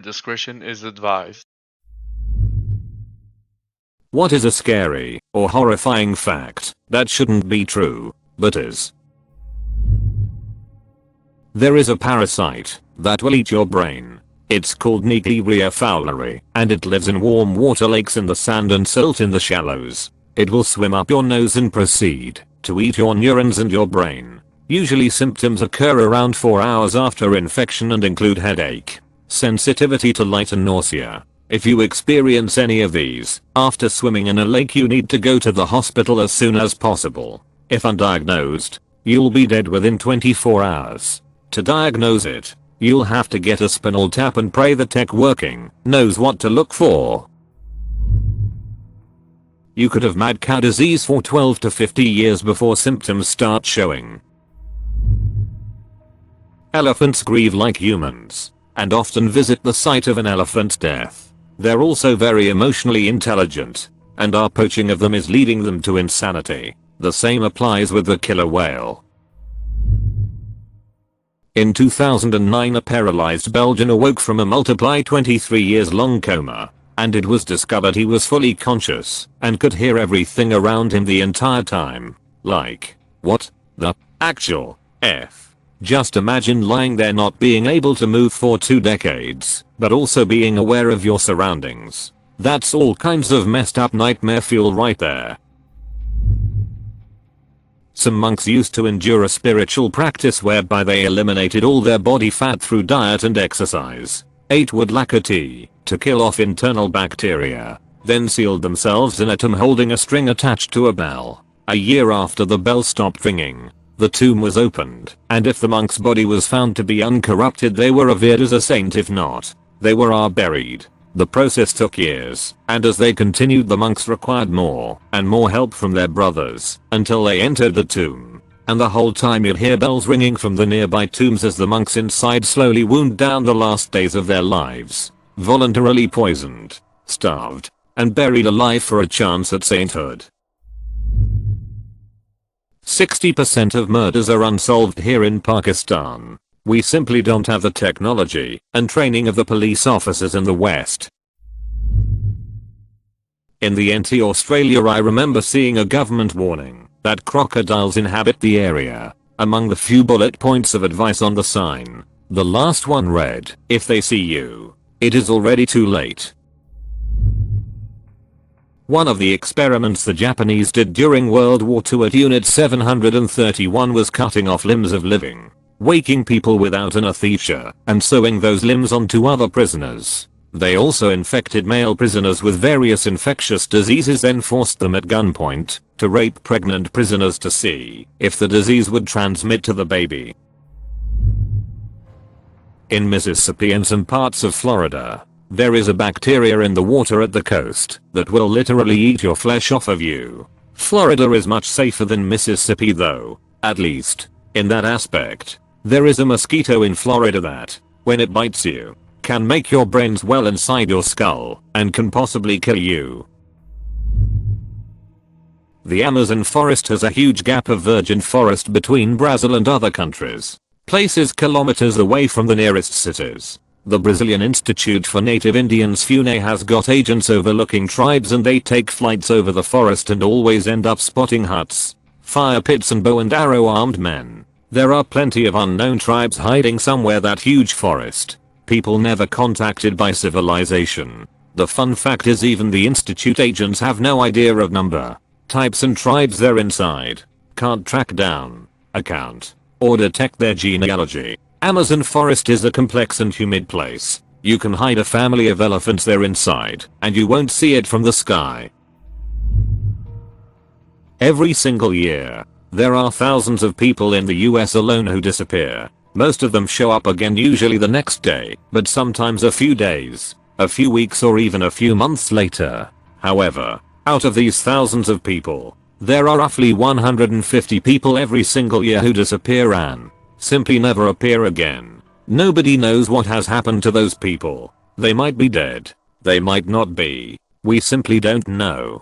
discretion is advised. What is a scary or horrifying fact that shouldn't be true, but is? There is a parasite that will eat your brain. It's called Naegleria fowleri, and it lives in warm water lakes in the sand and silt in the shallows. It will swim up your nose and proceed to eat your neurons and your brain. Usually symptoms occur around 4 hours after infection and include headache, sensitivity to light and nausea. If you experience any of these after swimming in a lake, you need to go to the hospital as soon as possible. If undiagnosed, you'll be dead within 24 hours. To diagnose it, you'll have to get a spinal tap and pray the tech working knows what to look for. You could have mad cow disease for 12 to 50 years before symptoms start showing. Elephants grieve like humans and often visit the site of an elephant's death. They're also very emotionally intelligent, and our poaching of them is leading them to insanity. The same applies with the killer whale. In 2009, a paralyzed Belgian awoke from a multiply 23 years long coma, and it was discovered he was fully conscious and could hear everything around him the entire time. Like, what the actual F? Just imagine lying there not being able to move for 2 decades, but also being aware of your surroundings. That's all kinds of messed up nightmare fuel right there. Some monks used to endure a spiritual practice whereby they eliminated all their body fat through diet and exercise, ate wood lacquer tea to kill off internal bacteria, then sealed themselves in a tomb holding a string attached to a bell. A year after the bell stopped ringing, the tomb was opened, and if the monk's body was found to be uncorrupted, they were revered as a saint. If not, they were buried. The process took years, and as they continued, the monks required more and more help from their brothers until they entered the tomb. And the whole time you'd hear bells ringing from the nearby tombs as the monks inside slowly wound down the last days of their lives, voluntarily poisoned, starved, and buried alive for a chance at sainthood. 60% of murders are unsolved here in Pakistan. We simply don't have the technology and training of the police officers in the West. In the NT Australia, I remember seeing a government warning that crocodiles inhabit the area. Among the few bullet points of advice on the sign, the last one read, "If they see you, it is already too late." One of the experiments the Japanese did during World War II at Unit 731 was cutting off limbs of living, waking people without anesthesia and sewing those limbs onto other prisoners. They also infected male prisoners with various infectious diseases, then forced them at gunpoint to rape pregnant prisoners to see if the disease would transmit to the baby. In Mississippi and some parts of Florida, there is a bacteria in the water at the coast that will literally eat your flesh off of you. Florida is much safer than Mississippi though, at least in that aspect. There is a mosquito in Florida that, when it bites you, can make your brain swell inside your skull and can possibly kill you. The Amazon forest has a huge gap of virgin forest between Brazil and other countries, places kilometers away from the nearest cities. The Brazilian Institute for Native Indians FUNAI has got agents overlooking tribes, and they take flights over the forest and always end up spotting huts, fire pits and bow and arrow armed men. There are plenty of unknown tribes hiding somewhere that huge forest. People never contacted by civilization. The fun fact is even the Institute agents have no idea of number, types and tribes they're inside. Can't track down, account, or detect their genealogy. Amazon forest is a complex and humid place. You can hide a family of elephants there inside, and you won't see it from the sky. Every single year, there are thousands of people in the US alone who disappear. Most of them show up again usually the next day, but sometimes a few days, a few weeks, or even a few months later. However, out of these thousands of people, there are roughly 150 people every single year who disappear and simply never appear again. Nobody knows what has happened to those people. They might be dead. They might not be. We simply don't know.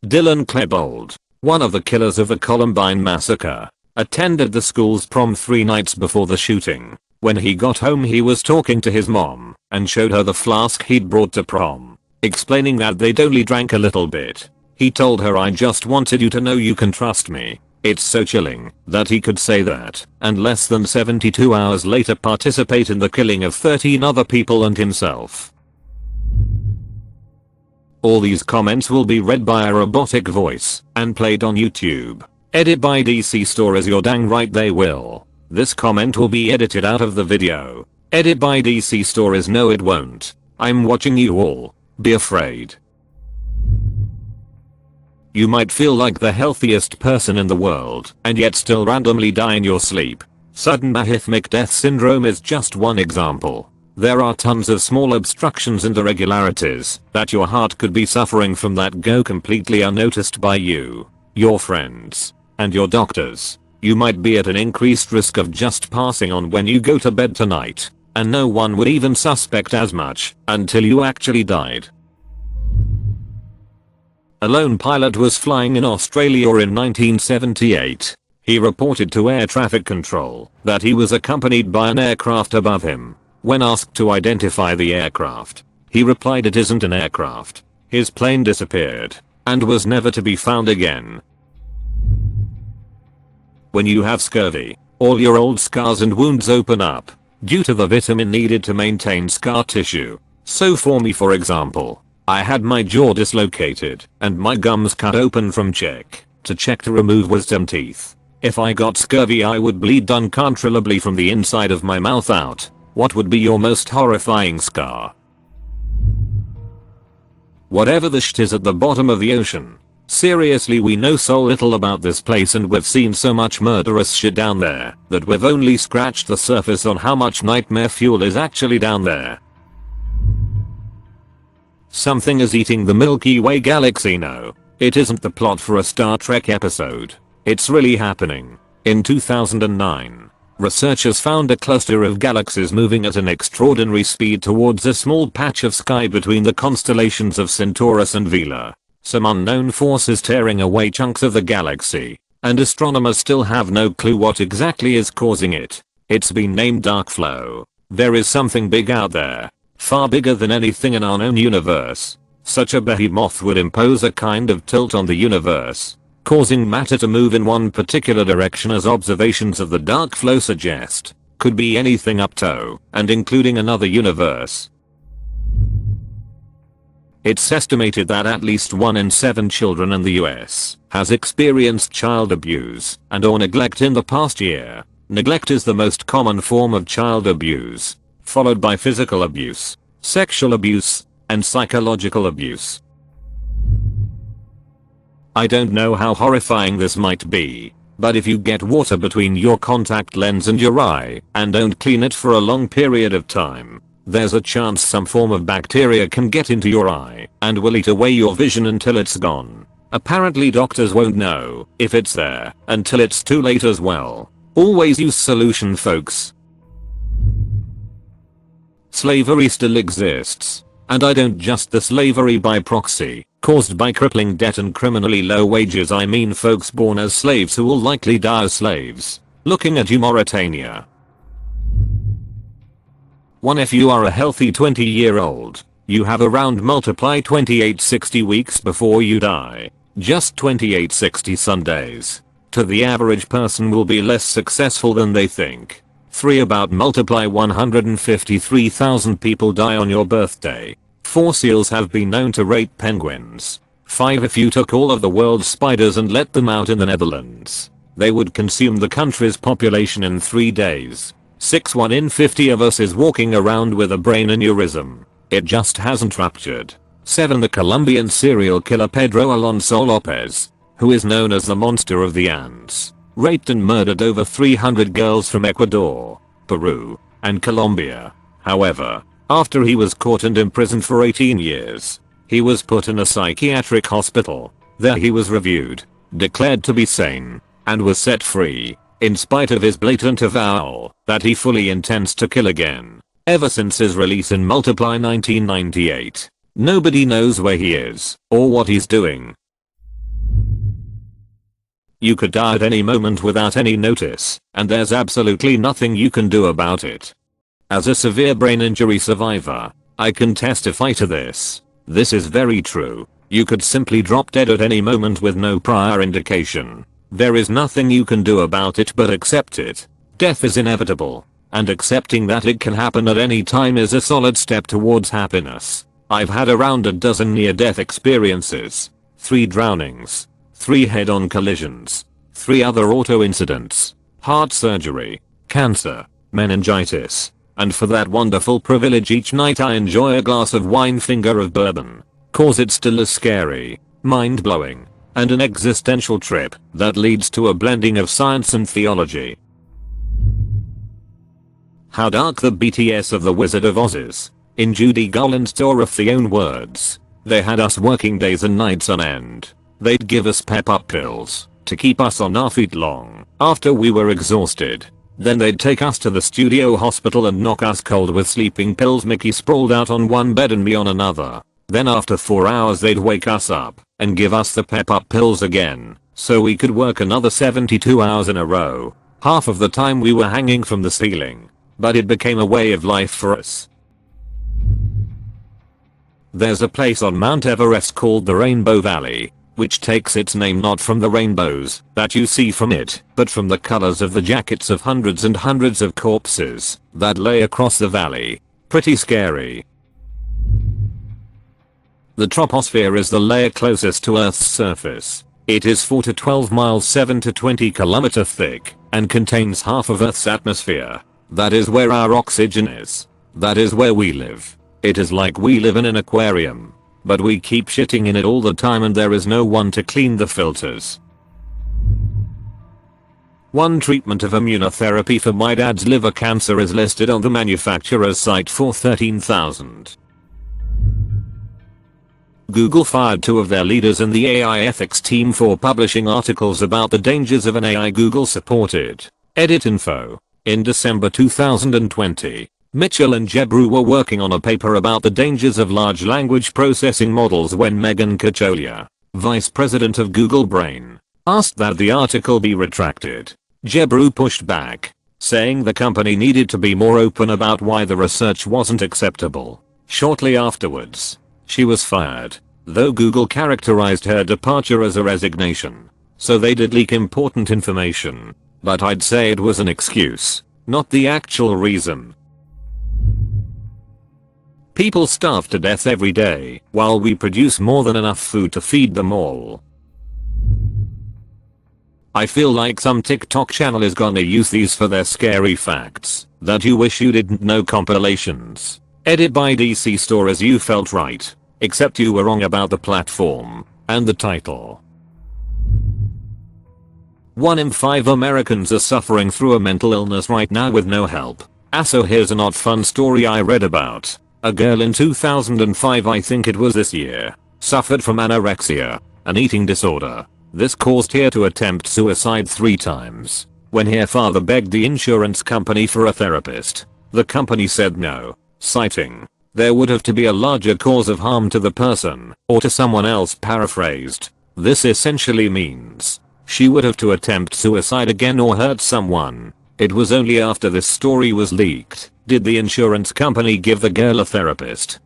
Dylan Klebold, one of the killers of the Columbine massacre, attended the school's prom 3 nights before the shooting. When he got home he was talking to his mom and showed her the flask he'd brought to prom, explaining that they'd only drank a little bit. He told her, "I just wanted you to know you can trust me." It's so chilling that he could say that and less than 72 hours later participate in the killing of 13 other people and himself. All these comments will be read by a robotic voice and played on YouTube. Edit by DC Stories, you're dang right they will. This comment will be edited out of the video. Edit by DC Stories, no it won't. I'm watching you all. Be afraid. You might feel like the healthiest person in the world and yet still randomly die in your sleep. Sudden arrhythmic death syndrome is just one example. There are tons of small obstructions and irregularities that your heart could be suffering from that go completely unnoticed by you, your friends, and your doctors. You might be at an increased risk of just passing on when you go to bed tonight, and no one would even suspect as much until you actually died. A lone pilot was flying in Australia in 1978. He reported to air traffic control that he was accompanied by an aircraft above him. When asked to identify the aircraft, he replied, "It isn't an aircraft." His plane disappeared and was never to be found again. When you have scurvy, all your old scars and wounds open up due to the vitamin needed to maintain scar tissue. So for me, for example, I had my jaw dislocated and my gums cut open from check to remove wisdom teeth. If I got scurvy I would bleed uncontrollably from the inside of my mouth out. What would be your most horrifying scar? Whatever the shit is at the bottom of the ocean. Seriously, we know so little about this place and we've seen so much murderous shit down there that we've only scratched the surface on how much nightmare fuel is actually down there. Something is eating the Milky Way galaxy. No, it isn't the plot for a Star Trek episode. It's really happening. In 2009, researchers found a cluster of galaxies moving at an extraordinary speed towards a small patch of sky between the constellations of Centaurus and Vela. Some unknown force is tearing away chunks of the galaxy, and astronomers still have no clue what exactly is causing it. It's been named dark flow. There is something big out there, far bigger than anything in our known universe. Such a behemoth would impose a kind of tilt on the universe, causing matter to move in one particular direction, as observations of the dark flow suggest. Could be anything up to and including another universe. It's estimated that at least 1 in 7 children in the US has experienced child abuse and or neglect in the past year. Neglect is the most common form of child abuse, followed by physical abuse, sexual abuse, and psychological abuse. I don't know how horrifying this might be, but if you get water between your contact lens and your eye and don't clean it for a long period of time, there's a chance some form of bacteria can get into your eye and will eat away your vision until it's gone. Apparently doctors won't know if it's there until it's too late as well. Always use solution, folks. Slavery still exists, and I don't just the slavery by proxy, caused by crippling debt and criminally low wages. I mean folks born as slaves who will likely die as slaves. Looking at you, Mauritania. 1. If you are a healthy 20-year-old, you have around multiply 2860 weeks before you die. Just 2860 Sundays. To the average person will be less successful than they think. 3. About multiply 153,000 people die on your birthday. 4. Seals have been known to rape penguins. 5. If you took all of the world's spiders and let them out in the Netherlands, they would consume the country's population in 3 days. 6. 1 in 50 of us is walking around with a brain aneurysm. It just hasn't ruptured. 7. The Colombian serial killer Pedro Alonso Lopez, who is known as the Monster of the Andes, raped and murdered over 300 girls from Ecuador, Peru, and Colombia. However, after he was caught and imprisoned for 18 years, he was put in a psychiatric hospital. There he was reviewed, declared to be sane, and was set free, in spite of his blatant avowal that he fully intends to kill again. Ever since his release in Multiply 1998, nobody knows where he is or what he's doing. You could die at any moment without any notice, and there's absolutely nothing you can do about it. As a severe brain injury survivor, I can testify to this. This is very true. You could simply drop dead at any moment with no prior indication. There is nothing you can do about it but accept it. Death is inevitable, and accepting that it can happen at any time is a solid step towards happiness. I've had around a dozen near-death experiences, 3 drownings, 3 head-on collisions, 3 other auto incidents, heart surgery, cancer, meningitis, and for that wonderful privilege each night I enjoy a glass of wine finger of bourbon, cause it's still a scary, mind-blowing, and an existential trip that leads to a blending of science and theology. How dark the BTS of the Wizard of Oz is. In Judy Garland's Dorothy own words, they had us working days and nights on end. They'd give us pep-up pills to keep us on our feet long after we were exhausted. Then they'd take us to the studio hospital and knock us cold with sleeping pills, Mickey sprawled out on one bed and me on another. Then after 4 hours they'd wake us up and give us the pep-up pills again, so we could work another 72 hours in a row. Half of the time we were hanging from the ceiling, but it became a way of life for us. There's a place on Mount Everest called the Rainbow Valley, which takes its name not from the rainbows that you see from it, but from the colors of the jackets of hundreds and hundreds of corpses that lay across the valley. Pretty scary. The troposphere is the layer closest to Earth's surface. It is 4 to 12 miles 7 to 20 kilometer thick and contains half of Earth's atmosphere. That is where our oxygen is. That is where we live. It is like we live in an aquarium, but we keep shitting in it all the time and there is no one to clean the filters. One treatment of immunotherapy for my dad's liver cancer is listed on the manufacturer's site for $13,000. Google fired 2 of their leaders in the AI ethics team for publishing articles about the dangers of an AI Google supported. Edit info. In December 2020, Mitchell and Jebru were working on a paper about the dangers of large language processing models when Megan Kacholia, vice president of Google Brain, asked that the article be retracted. Jebru pushed back, saying the company needed to be more open about why the research wasn't acceptable. Shortly afterwards, she was fired, though Google characterized her departure as a resignation. So they did leak important information, but I'd say it was an excuse, not the actual reason. People starve to death every day, while we produce more than enough food to feed them all. I feel like some TikTok channel is gonna use these for their scary facts that you wish you didn't know compilations. Edit by DC Stories. You felt right, except you were wrong about the platform and the title. 1 in 5 Americans are suffering through a mental illness right now with no help. So here's an odd fun story I read about. A girl in 2005, I think it was this year, suffered from anorexia, an eating disorder. This caused her to attempt suicide 3 times. When her father begged the insurance company for a therapist, the company said no, citing, there would have to be a larger cause of harm to the person or to someone else. Paraphrased, this essentially means she would have to attempt suicide again or hurt someone. It was only after this story was leaked did the insurance company give the girl a therapist.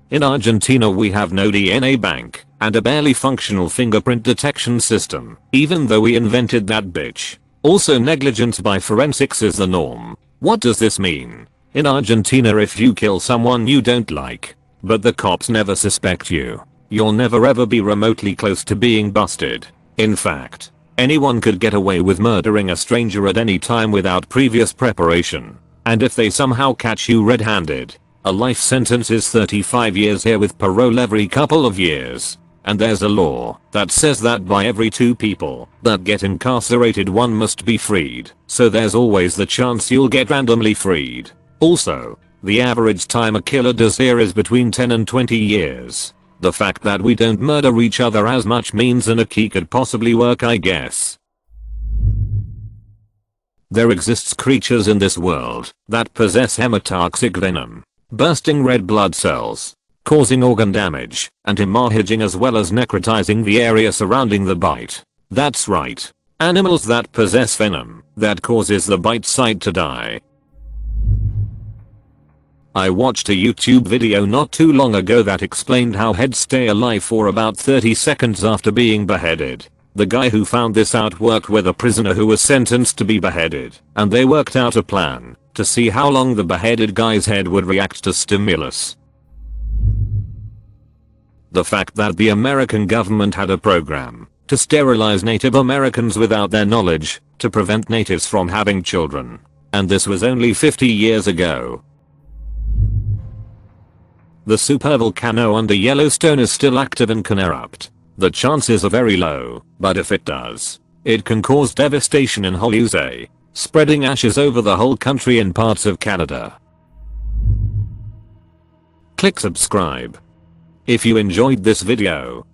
In Argentina we have no DNA bank and a barely functional fingerprint detection system, even though we invented that bitch. Also, negligence by forensics is the norm. What does this mean? In Argentina, if you kill someone you don't like, but the cops never suspect you, you'll never ever be remotely close to being busted. In fact, anyone could get away with murdering a stranger at any time without previous preparation. And if they somehow catch you red-handed, a life sentence is 35 years here with parole every couple of years. And there's a law that says that by every 2 people that get incarcerated 1 must be freed. So there's always the chance you'll get randomly freed. Also, the average time a killer does here is between 10 and 20 years. The fact that we don't murder each other as much means an key could possibly work, I guess. There exists creatures in this world that possess hemotoxic venom, bursting red blood cells, causing organ damage and hemorrhaging as well as necrotizing the area surrounding the bite. That's right. Animals that possess venom that causes the bite site to die. I watched a YouTube video not too long ago that explained how heads stay alive for about 30 seconds after being beheaded. The guy who found this out worked with a prisoner who was sentenced to be beheaded, and they worked out a plan to see how long the beheaded guy's head would react to stimulus. The fact that the American government had a program to sterilize Native Americans without their knowledge to prevent natives from having children. And this was only 50 years ago. The supervolcano under Yellowstone is still active and can erupt. The chances are very low, but if it does, it can cause devastation in whole USA, spreading ashes over the whole country and parts of Canada. Click subscribe if you enjoyed this video.